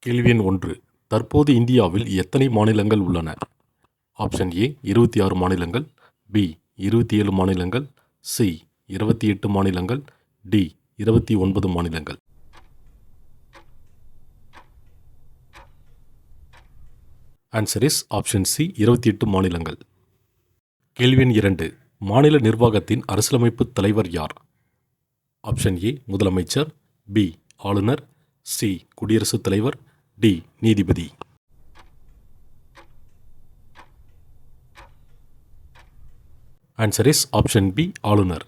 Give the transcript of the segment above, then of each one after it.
கேள்வி எண் 1. தற்போது இந்தியாவில் எத்தனை மாநிலங்கள் உள்ளன? ஆப்ஷன் ஏ 26 மாநிலங்கள், பி 27 மாநிலங்கள், சி 28 மாநிலங்கள், டி 29 மாநிலங்கள். ஆன்சர் இஸ் ஆப்ஷன் சி 28 மாநிலங்கள். கேள்வி எண் 2. மாநில நிர்வாகத்தின் அரசியலமைப்பு தலைவர் யார்? ஆப்ஷன் ஏ முதலமைச்சர், பி ஆளுநர், சி குடியரசுத் தலைவர், டி நீதிபதி. ஆன்சர் இஸ் ஆப்ஷன் பி ஆளுநர்.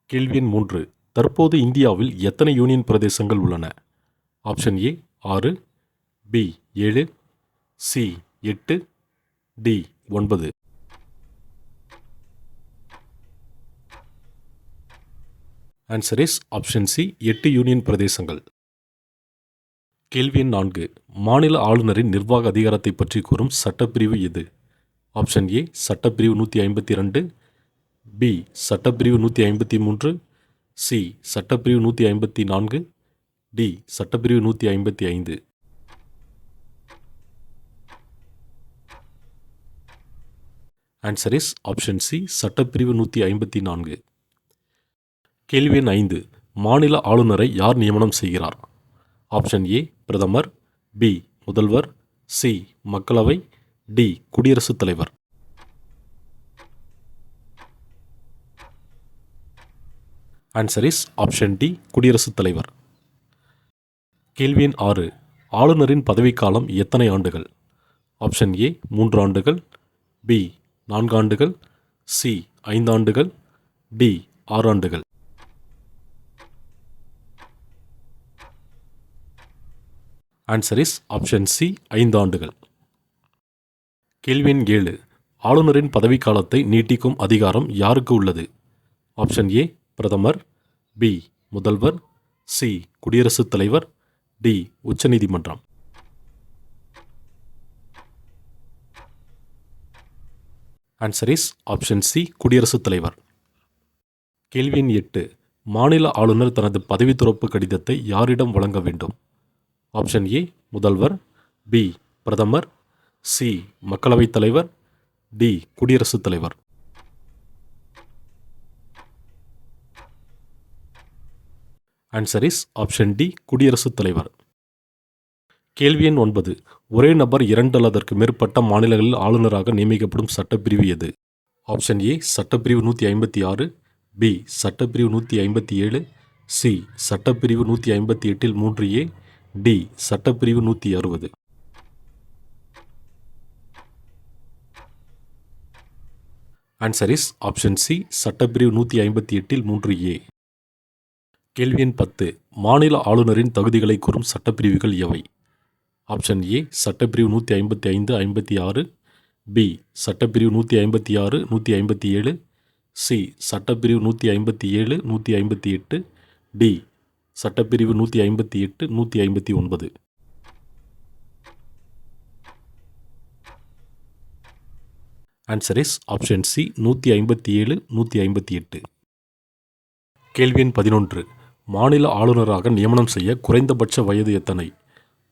கேள்வி எண் 3. தற்போது இந்தியாவில் எத்தனை யூனியன் பிரதேசங்கள் உள்ளன? Option A 6, B 7, C 8, D 9. Answer is option C 8 union பிரதேசங்கள். கேள்வி எண் 4. மாநில ஆளுநரின் நிர்வாக அதிகாரத்தை பற்றி கூறும் சட்டப்பிரிவு எது? ஆப்ஷன் ஏ சட்டப்பிரிவு 152, பி சட்டப்பிரிவு 153, சி சட்டப்பிரிவு 154, டி சட்டப்பிரிவு 155. ஆன்சர் இஸ் ஆப்ஷன் சி சட்டப்பிரிவு 154. கேள்வி எண் 5. மாநில ஆளுநரை யார் நியமனம் செய்கிறார்? ஆப்ஷன் ஏ பிரதமர், பி முதல்வர், சி மக்களவை, டி குடியரசுத் தலைவர். ஆன்சர் இஸ் ஆப்ஷன் டி குடியரசுத் தலைவர். கேள்வி எண் 6. ஆளுநரின் பதவிக்காலம் எத்தனை ஆண்டுகள்? ஆப்ஷன் ஏ 3 ஆண்டுகள், பி 4 ஆண்டுகள், சி 5 ஆண்டுகள், டி 6 ஆண்டுகள். ஆன்சர் இஸ் ஆப்ஷன் சி 5 ஆண்டுகள். கேள்வி எண் 7. ஆளுநரின் பதவிக்காலத்தை நீட்டிக்கும் அதிகாரம் யாருக்கு உள்ளது? ஆப்ஷன் ஏ பிரதமர், பி முதல்வர், சி குடியரசுத் தலைவர், டி உச்சநீதிமன்றம். ஆன்சர் இஸ் ஆப்ஷன் சி குடியரசுத் தலைவர். கேள்வி எண் 8. மாநில ஆளுநர் தனது பதவி துறப்பு கடிதத்தை யாரிடம் வழங்க வேண்டும்? ஆப்ஷன் ஏ முதல்வர், பி பிரதமர், சி மக்களவைத் தலைவர், டி குடியரசுத் தலைவர். ஆன்சர் இஸ் ஆப்ஷன் டி குடியரசுத் தலைவர். கேள்வி எண் 9. ஒரே நபர் 2 அல்லது அதற்கு மேற்பட்ட மாநிலங்களில் ஆளுநராக நியமிக்கப்படும் சட்டப்பிரிவு எது? ஆப்ஷன் ஏ சட்டப்பிரிவு 156, பி சட்டப்பிரிவு 157, சி சட்டப்பிரிவு 158 3A, டி சட்டப்பிரிவு 160. ஆன்சர் இஸ் ஆப்ஷன் சி சட்டப்பிரிவு 158 3A. கேள்வி எண் 10. மாநில ஆளுநரின் தகுதிகளை கூறும் சட்டப்பிரிவுகள் எவை? ஆப்ஷன் ஏ சட்டப்பிரிவு 155 56, பி சட்டப்பிரிவு 156 157, சி சட்டப்பிரிவு 157 158, டி சட்டப்பிரிவு 158 159. Answer is option C 157 158. கேள்வி எண் 11. மாநில ஆளுநராக நியமனம் செய்ய குறைந்தபட்ச வயது எத்தனை?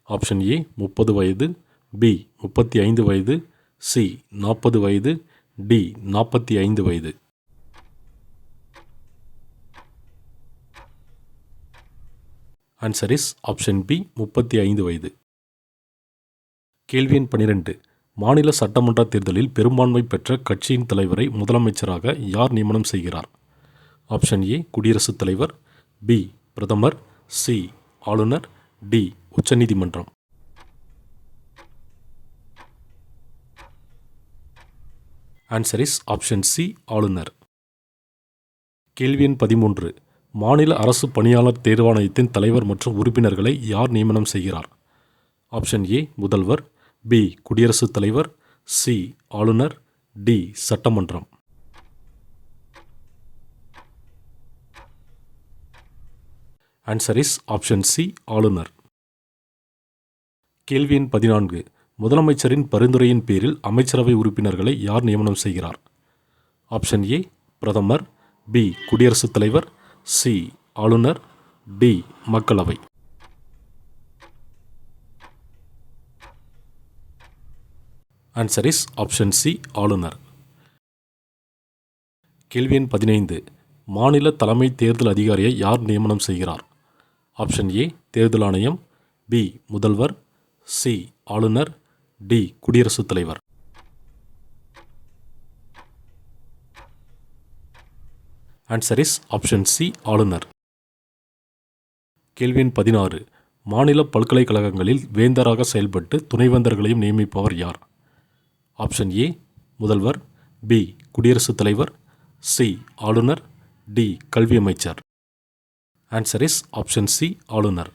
ஆப்ஷன் ஏ 30 வயது, பி 35 வயது, சி 40 வயது, டி 45 வயது. ஆன்சர் இஸ் ஆப்ஷன் பி 35 வயது. கேள்வி எண் 12. மாநில சட்டமன்ற தேர்தலில் பெரும்பான்மை பெற்ற கட்சியின் தலைவரை முதலமைச்சராக யார் நியமனம் செய்கிறார்? ஆப்ஷன் ஏ குடியரசுத் தலைவர், பி பிரதமர், சி ஆளுநர், டி உச்சநீதிமன்றம். ஆன்சர் இஸ் ஆப்ஷன் சி ஆளுநர். கேள்வி எண் 13. மாநில அரசு பணியாளர் தேர்வாணையத்தின் தலைவர் மற்றும் உறுப்பினர்களை யார் நியமனம் செய்கிறார்? ஆப்ஷன் ஏ முதல்வர், பி குடியரசுத் தலைவர், சி ஆளுநர், டி சட்டமன்றம். ஆன்சர் இஸ் ஆப்ஷன் சி ஆளுநர். கேள்வி எண் 14. முதலமைச்சரின் பரிந்துரையின் பேரில் அமைச்சரவை உறுப்பினர்களை யார் நியமனம் செய்கிறார்? ஆப்ஷன் ஏ பிரதமர், பி குடியரசுத் தலைவர், சி ஆளுநர், டி மக்களவை. ஆன்சர் இஸ் ஆப்ஷன் சி ஆளுநர். கேள்வி எண் 15. மாநில தலைமை தேர்தல் அதிகாரியை யார் நியமனம் செய்கிறார்? ஆப்ஷன் ஏ தேர்தல் ஆணையம், பி முதல்வர், சி ஆளுநர், டி குடியரசுத் தலைவர். ஆன்சர் இஸ் ஆப்ஷன் சி ஆளுநர். கேள்வி எண் 16. மாநில பல்கலைக்கழகங்களில் வேந்தராக செயல்பட்டு துணைவேந்தர்களையும் நியமிப்பவர் யார்? ஆப்ஷன் ஏ முதல்வர், பி குடியரசுத் தலைவர், சி ஆளுநர், டி கல்வி அமைச்சர். ஆன்சர் இஸ் ஆப்ஷன் சி ஆளுநர்.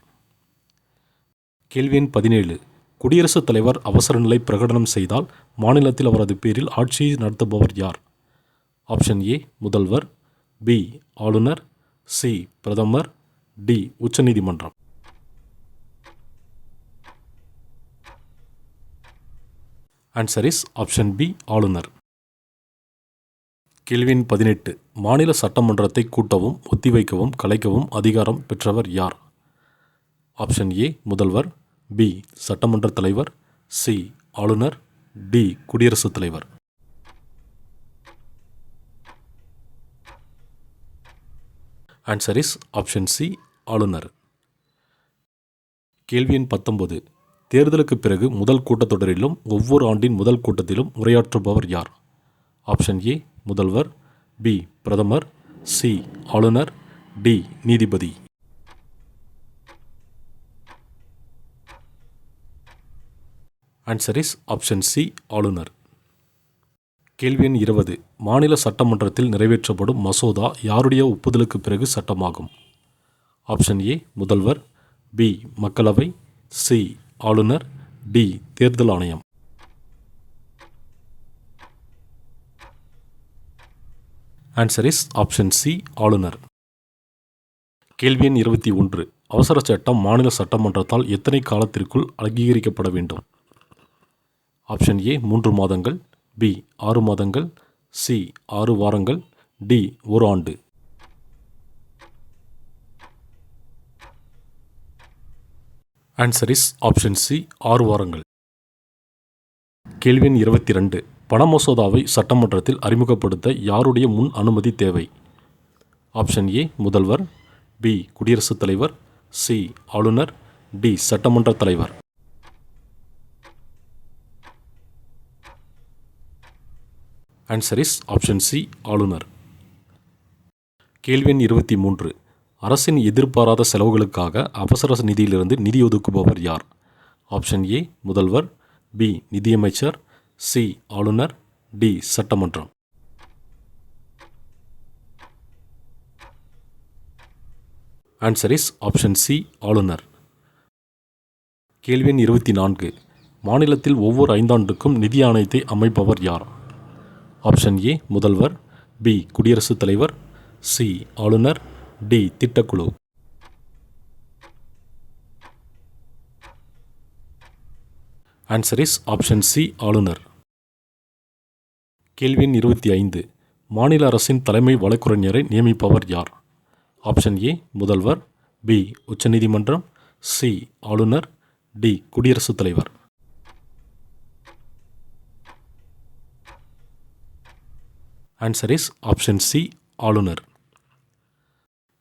கேள்வி எண் 17. குடியரசுத் தலைவர் அவசர நிலை பிரகடனம் செய்தால் மாநிலத்தில் அவரது பேரில் ஆட்சியை நடத்துபவர் யார்? ஆப்ஷன் ஏ முதல்வர், பி ஆளுநர், சி பிரதமர், டி உச்சநீதிமன்றம். ஆன்சர் இஸ் ஆப்ஷன் பி ஆளுநர். கேள்வி எண் 18. மாநில சட்டமன்றத்தை கூட்டவும் ஒத்திவைக்கவும் கலைக்கவும் அதிகாரம் பெற்றவர் யார்? ஆப்ஷன் ஏ முதல்வர், பி சட்டமன்ற தலைவர், சி ஆளுநர், டி குடியரசுத் தலைவர். ஆன்சர் இஸ் ஆப்ஷன் சி ஆளுநர். கேள்வி எண் 19. தேர்தலுக்கு பிறகு முதல் கூட்டத்தொடரிலும் ஒவ்வொரு ஆண்டின் முதல் கூட்டத்திலும் உரையாற்றுபவர் யார்? ஆப்ஷன் ஏ முதல்வர், பி பிரதமர், சி ஆளுநர், டி நீதிபதி. ஆன்சர் இஸ் ஆப்ஷன் சி ஆளுநர். கேள்வி எண் 20. மாநில சட்டமன்றத்தில் நிறைவேற்றப்படும் மசோதா யாருடைய ஒப்புதலுக்கு பிறகு சட்டமாகும்? ஆப்ஷன் ஏ முதல்வர், பி மக்களவை, சி ஆளுநர், டி தேர்தல் ஆணையம். ஆன்சர் இஸ் ஆப்ஷன் சி ஆளுநர். கேள்வி எண் 21. அவசர சட்டம் மாநில சட்டமன்றத்தால் எத்தனை காலத்திற்குள் அங்கீகரிக்கப்பட வேண்டும்? ஆப்ஷன் ஏ 3 மாதங்கள், பி 6 மாதங்கள், சி 6 வாரங்கள், டி 1 ஆண்டு. ஆன்சர் இஸ் ஆப்ஷன் சி 6 வாரங்கள். கேள்வி எண் 22. பண மசோதாவை சட்டமன்றத்தில் அறிமுகப்படுத்த யாருடைய முன் அனுமதி தேவை? ஆப்ஷன் ஏ முதல்வர், பி குடியரசுத் தலைவர், சி ஆளுநர், டி சட்டமன்ற தலைவர். ஆன்சர் இஸ் ஆப்ஷன் சி ஆளுநர். கேள்வி எண் 23. அரசின் எதிர்பாராத செலவுகளுக்காக அவசர நிதியிலிருந்து நிதி ஒதுக்குபவர் யார்? ஆப்ஷன் ஏ முதல்வர், பி நிதியமைச்சர், சி ஆளுநர், டி சட்டமன்றம். ஆன்சர் இஸ் ஆப்ஷன் சி ஆளுநர். கேள்வி எண் 24. மாநிலத்தில் ஒவ்வொரு 5 ஆண்டுக்கும் நிதி ஆணையத்தை அமைப்பவர் யார்? ஆப்ஷன் ஏ முதல்வர், பி குடியரசுத் தலைவர், சி ஆளுநர், டி திட்டக்குழு. ஆன்சர் இஸ் ஆப்ஷன் சி ஆளுநர். கேள்வி எண் 25. மாநில அரசின் தலைமை வழக்கறிஞரை நியமிப்பவர் யார்? ஆப்ஷன் ஏ முதல்வர், பி உச்சநீதிமன்றம், சி ஆளுநர், டி குடியரசுத் தலைவர். ஆன்சர் இஸ் ஆப்ஷன் சி ஆளுநர்.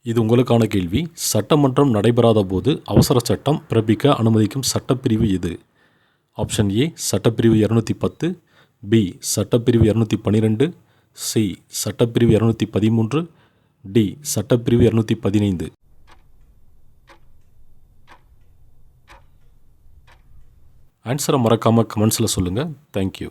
இது உங்களுக்கான கேள்வி. சட்டமன்றம் நடைபெறாத போது அவசர சட்டம் பிறப்பிக்க அனுமதிக்கும் சட்டப்பிரிவு எது? ஆப்ஷன் ஏ சட்டப்பிரிவு 210, பி சட்டப்பிரிவு 212, சி சட்டப்பிரிவு 213, டி சட்டப்பிரிவு 215. ஆன்சரை மறக்காமல் கமெண்ட்ஸில் சொல்லுங்கள். தேங்க்யூ.